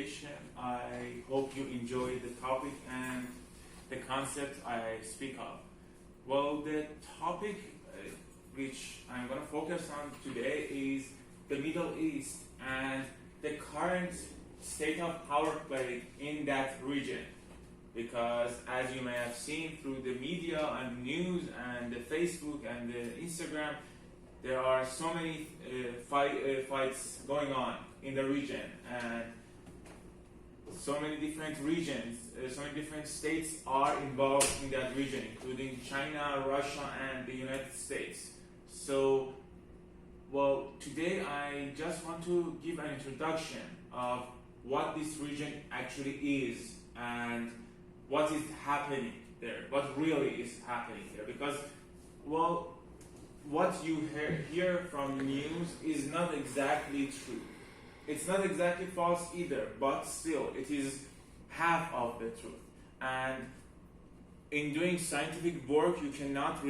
presentation. I hope you enjoy the topic and the concept I speak of. Well, the topic which I'm going to focus on today is the Middle East and the current state of power play in that region. Because as you may have seen through the media and news and the Facebook and the Instagram, there are so many fights going on in the region, and so many different regions, so many different states are involved in that region, including China, Russia, and the United States. So, well, today I just want to give an introduction of what this region actually is and what is happening there, what really is happening there. Because, well, what you hear from news is not exactly true. It's not exactly false either, but still, it is half of the truth. And in doing scientific work, you cannot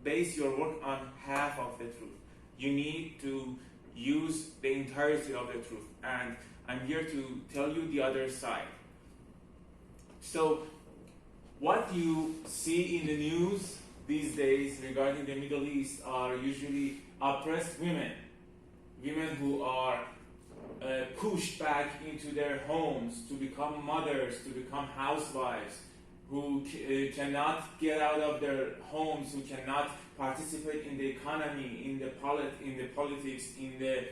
base your work on half of the truth. You need to use the entirety of the truth. And I'm here to tell you the other side. So, what you see in the news these days regarding the Middle East are usually oppressed women. Women who are pushed back into their homes to become mothers, to become housewives, who cannot get out of their homes, who cannot participate in the economy, in the politics, in the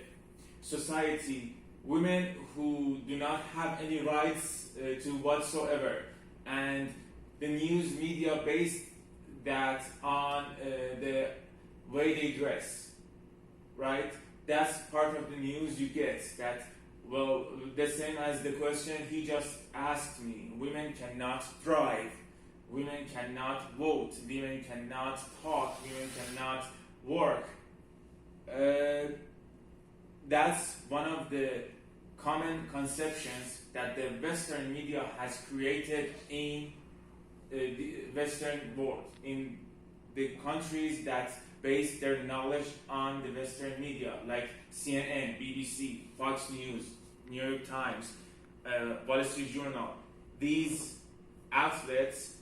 society. Women who do not have any rights to whatsoever. And the news media based that on the way they dress, right? That's part of the news you get. That, well, the same as the question he just asked me. Women cannot drive. Women cannot vote. Women cannot talk. Women cannot work. That's one of the common conceptions that the Western media has created in the Western world, in the countries that base their knowledge on the Western media, like CNN, BBC, Fox News, New York Times, Wall Street Journal. These outlets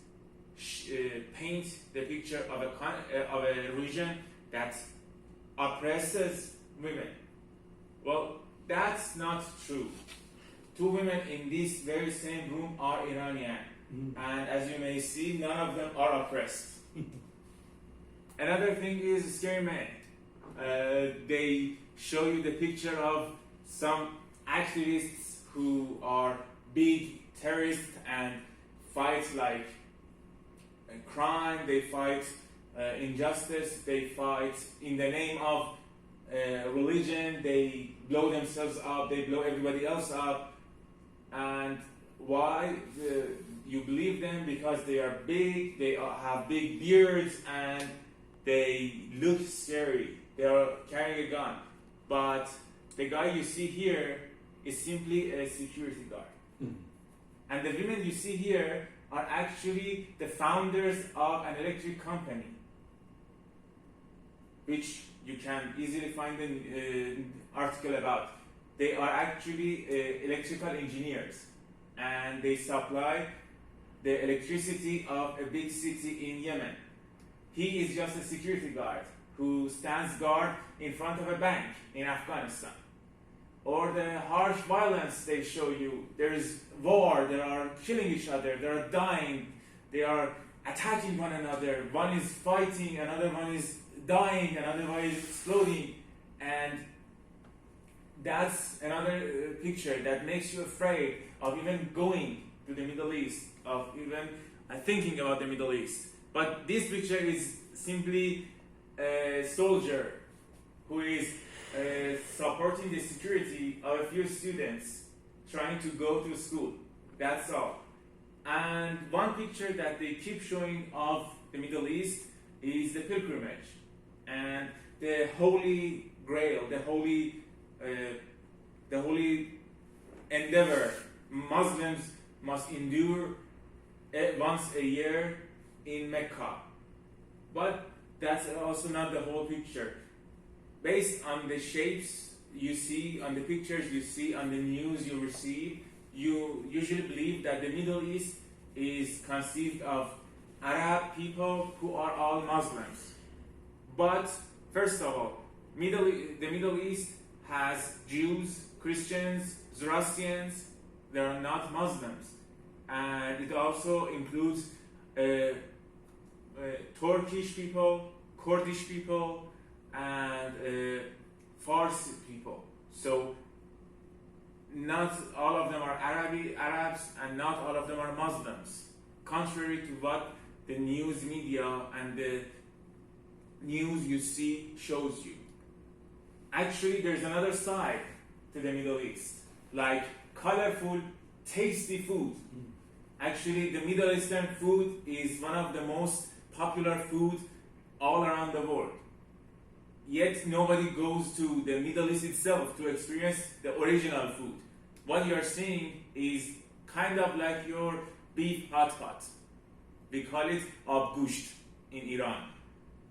paint the picture of a region that oppresses women. Well, that's not true. Two women in this very same room are Iranian. And as you may see, none of them are oppressed. Another thing is scary men. They show you the picture of some activists who are big terrorists and fight like crime, they fight injustice, they fight in the name of religion, they blow themselves up, they blow everybody else up. And why? You believe them because they are big, they have big beards, and they look scary. They are carrying a gun. But the guy you see here is simply a security guard. And the women you see here are actually the founders of an electric company, which you can easily find an article about. They are actually electrical engineers, and they supply the electricity of a big city in Yemen. He is just a security guard who stands guard in front of a bank in Afghanistan. Or the harsh violence they show you. There is war, they are killing each other, they are dying, they are attacking one another. One is fighting, another one is dying, another one is exploding. And that's another picture that makes you afraid of even going to the Middle East, of even thinking about the Middle East. But this picture is simply a soldier who is supporting the security of a few students trying to go to school. That's all. And one picture that they keep showing of the Middle East is the pilgrimage and the Holy Grail, the holy endeavor Muslims must endure once a year in Mecca. But that's also not the whole picture. Based on the shapes you see on the pictures, you see on the news you receive, you usually believe that the Middle East is conceived of Arab people who are all Muslims. But first of all, the Middle East has Jews, Christians, Zoroastrians. They are not Muslims, and it also includes Turkish people, Kurdish people, and Farsi people. So not all of them are Arabs, and not all of them are Muslims. Contrary to what the news media and the news you see shows you. Actually, there's another side to the Middle East, like colorful, tasty food. Actually, the Middle Eastern food is one of the most popular food all around the world. Yet nobody goes to the Middle East itself to experience the original food. What you are seeing is kind of like your beef hot pot. We call it ab gusht in Iran.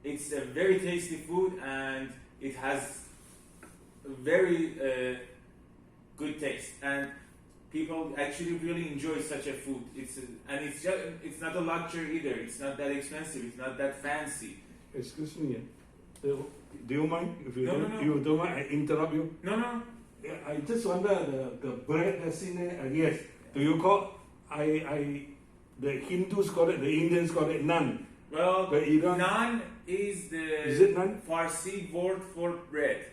It's a very tasty food, and it has very good taste, and people actually really enjoy such a food. It's not a luxury either. It's not that expensive. It's not that fancy. Excuse me. Do you mind if you No, don't, no, no. you don't mind I interrupt you? No. Yeah, I just wonder the bread that's in there. Yes. Do you call the Hindus call it, the Indians call it naan? Well, But Iran- naan is Is it naan? Farsi word for bread.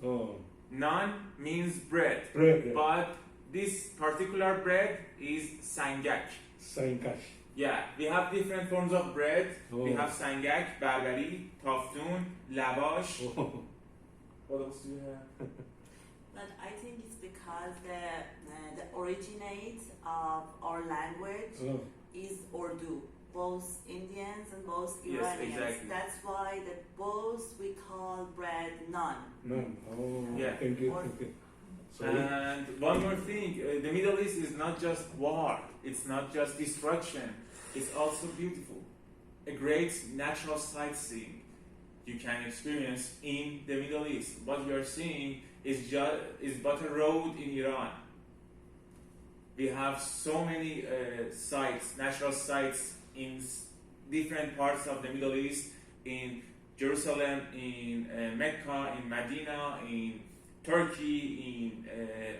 Oh, Naan means bread. bread. Yeah. But this particular bread is sangak. Sainkash. Yeah, we have different forms of bread. We Oh. have sangak, barbari, taftun, lavash. Oh. What else do you have? But I think it's because the originate of our language Oh. is Urdu. Both Indians and both Yes, Iranians. exactly. That's why that both we call bread naan. Naan. Oh, Yeah. thank you. Or- Thank you. Sorry. And one more thing, the Middle East is not just war, it's not just destruction, it's also beautiful. A great natural sightseeing you can experience in the Middle East. What you are seeing is but a road in Iran. We have so many sites, natural sites in different parts of the Middle East, in Jerusalem, in Mecca, in Medina, in Turkey, in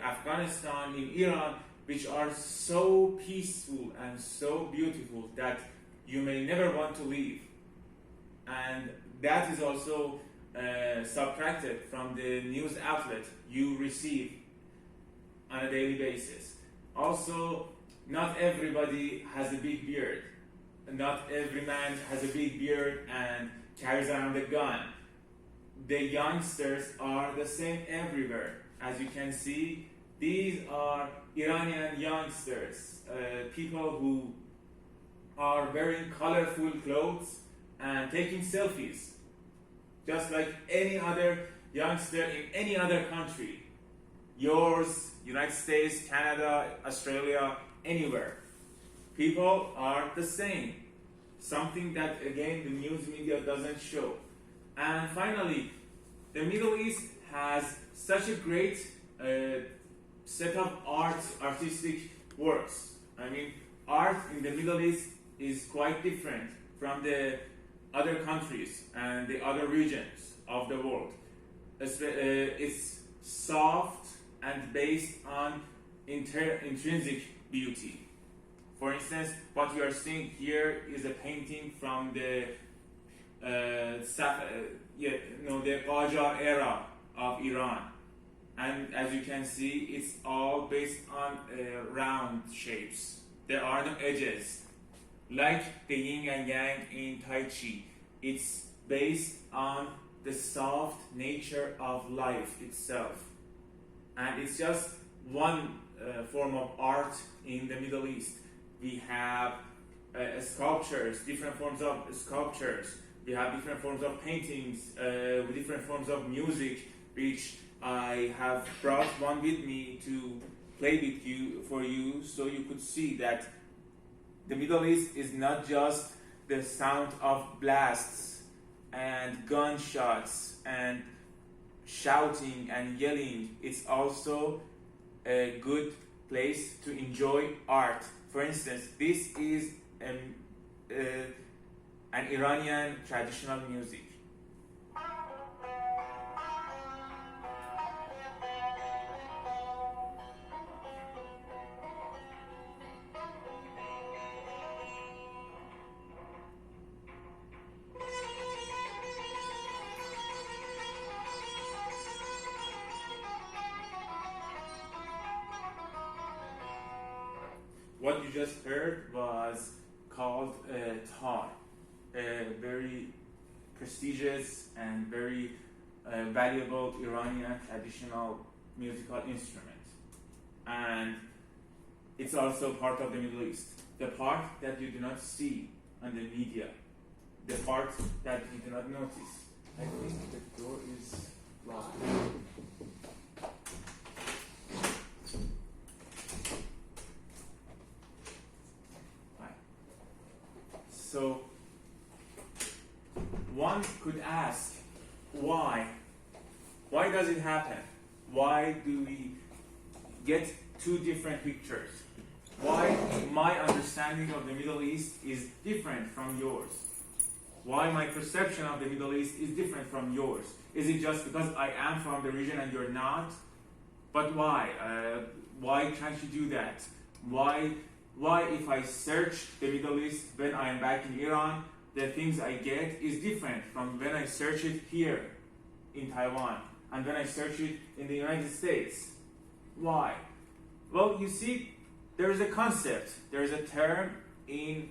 Afghanistan, in Iran, which are so peaceful and so beautiful that you may never want to leave. And that is also subtracted from the news outlet you receive on a daily basis. Also, not everybody has a big beard. Not every man has a big beard and carries around a gun. The youngsters are the same everywhere. As you can see, these are Iranian youngsters, people who are wearing colorful clothes and taking selfies, just like any other youngster in any other country. Yours, United States, Canada, Australia, anywhere. People are the same. Something that, again, the news media doesn't show. And finally, the Middle East has such a great set of artistic works. I mean, art in the Middle East is quite different from the other countries and the other regions of the world. It's soft and based on intrinsic beauty. For instance, what you are seeing here is a painting from the the Qajar era of Iran, and as you can see, it's all based on round shapes. There are no edges, like the yin and yang in Tai Chi. It's based on the soft nature of life itself, and it's just one form of art in the Middle East. We have sculptures, different forms of sculptures. We have different forms of paintings, with different forms of music, which I have brought one with me to play with you for you, so you could see that the Middle East is not just the sound of blasts and gunshots and shouting and yelling. It's also a good place to enjoy art. For instance, this is an Iranian traditional music. What you just heard was called tar, a very prestigious and very valuable Iranian traditional musical instrument. And it's also part of the Middle East. The part that you do not see on the media, the part that you do not notice. I think the door is locked. So one could ask, why? Why does it happen? Why do we get two different pictures? Why my understanding of the Middle East is different from yours? Why my perception of the Middle East is different from yours? Is it just because I am from the region and you're not? But why? Why can't you do that? Why if I search the Middle East when I am back in Iran, the things I get is different from when I search it here in Taiwan and when I search it in the United States? Why? Well, you see, there is a concept, there is a term in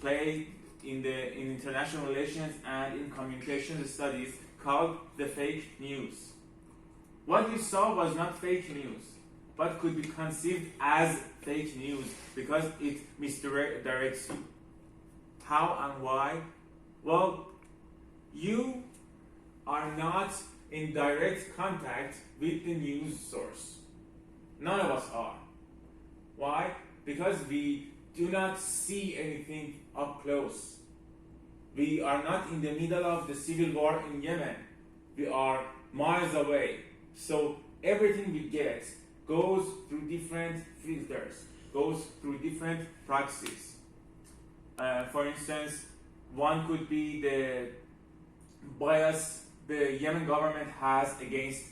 play in international relations and in communication studies called the fake news. What you saw was not fake news, but could be conceived as fake news because it misdirects you. How and why? Well, you are not in direct contact with the news source. None of us are. Why? Because we do not see anything up close. We are not in the middle of the civil war in Yemen. We are miles away. So everything we get goes through different filters, goes through different proxies. For instance, one could be the bias the Yemen government has against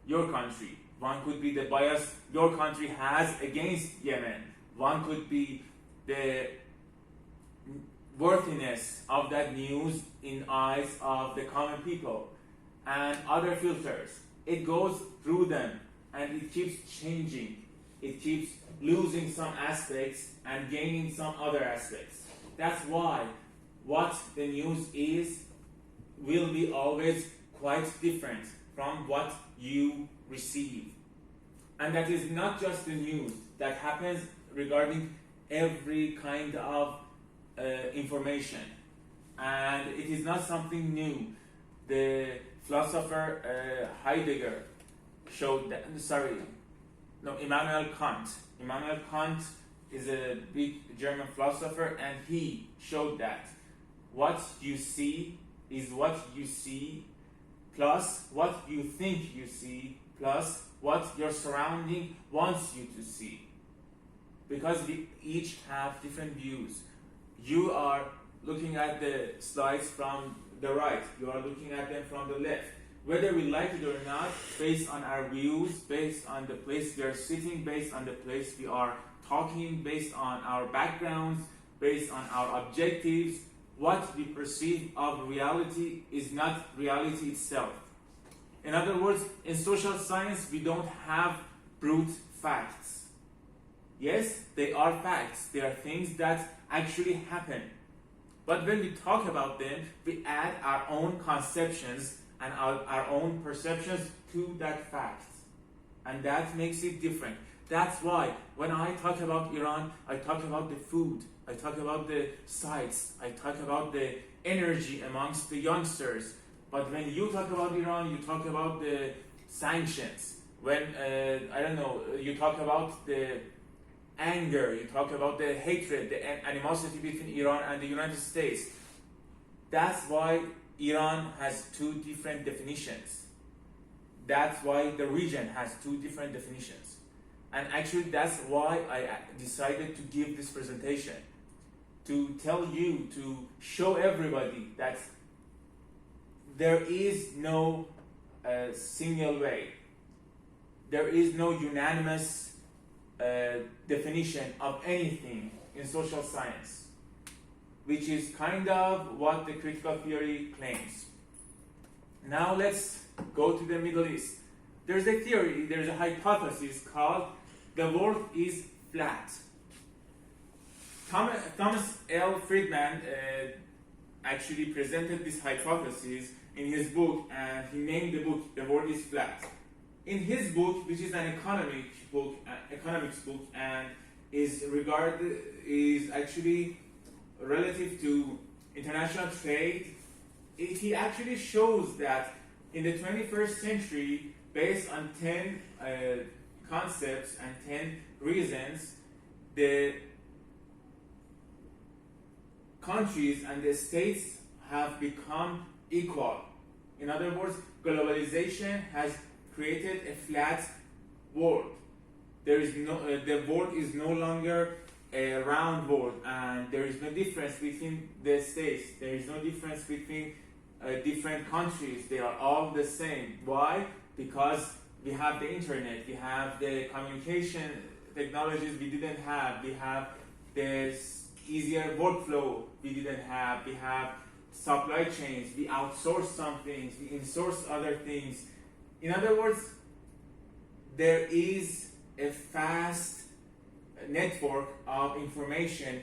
your country. One could be the bias your country has against Yemen. One could be the worthiness of that news in eyes of the common people and other filters. It goes through them and it keeps changing. It keeps losing some aspects and gaining some other aspects. That's why what the news is will be always quite different from what you receive. And that is not just the news. That happens regarding every kind of information. And it is not something new. The philosopher Heidegger showed that, Immanuel Kant. Immanuel Kant is a big German philosopher, and he showed that what you see is what you see, plus what you think you see, plus what your surrounding wants you to see. Because we each have different views. You are looking at the slides from the right, you are looking at them from the left. Whether we like it or not, based on our views, based on the place we are sitting, based on the place we are talking, based on our backgrounds, based on our objectives, what we perceive of reality is not reality itself. In other words, in social science, we don't have brute facts. Yes, they are facts. They are things that actually happen. But when we talk about them, we add our own conceptions and our own perceptions to that fact. And that makes it different. That's why when I talk about Iran, I talk about the food, I talk about the sights, I talk about the energy amongst the youngsters. But when you talk about Iran, you talk about the sanctions. When, you talk about the anger, you talk about the hatred, the animosity between Iran and the United States. That's why Iran has two different definitions. that's why the region has two different definitions. And actually, that's why I decided to give this presentation, to tell you, to show everybody that there is no single way. There is no unanimous definition of anything in social science, which is kind of what the critical theory claims. Now let's go to the Middle East. There's a theory, there's a hypothesis called the world is flat. Thomas L. Friedman actually presented this hypothesis in his book, and he named the book "The World is Flat." In his book, which is an economics book, and is actually relative to international trade, he actually shows that in the 21st century, based on 10 concepts and 10 reasons, the countries and the states have become equal. In other words, globalization has created a flat world. There is no, the world is no longer a round world, and there is no difference between the states. There is no difference between different countries. They are all the same. Why? Because we have the internet, we have the communication technologies we didn't have, we have this easier workflow we didn't have, we have supply chains, we outsource some things, we insource other things. In other words, there is a fast network of information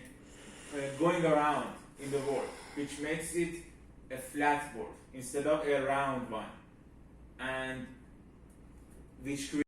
going around in the world, which makes it a flat world instead of a round one, and which creates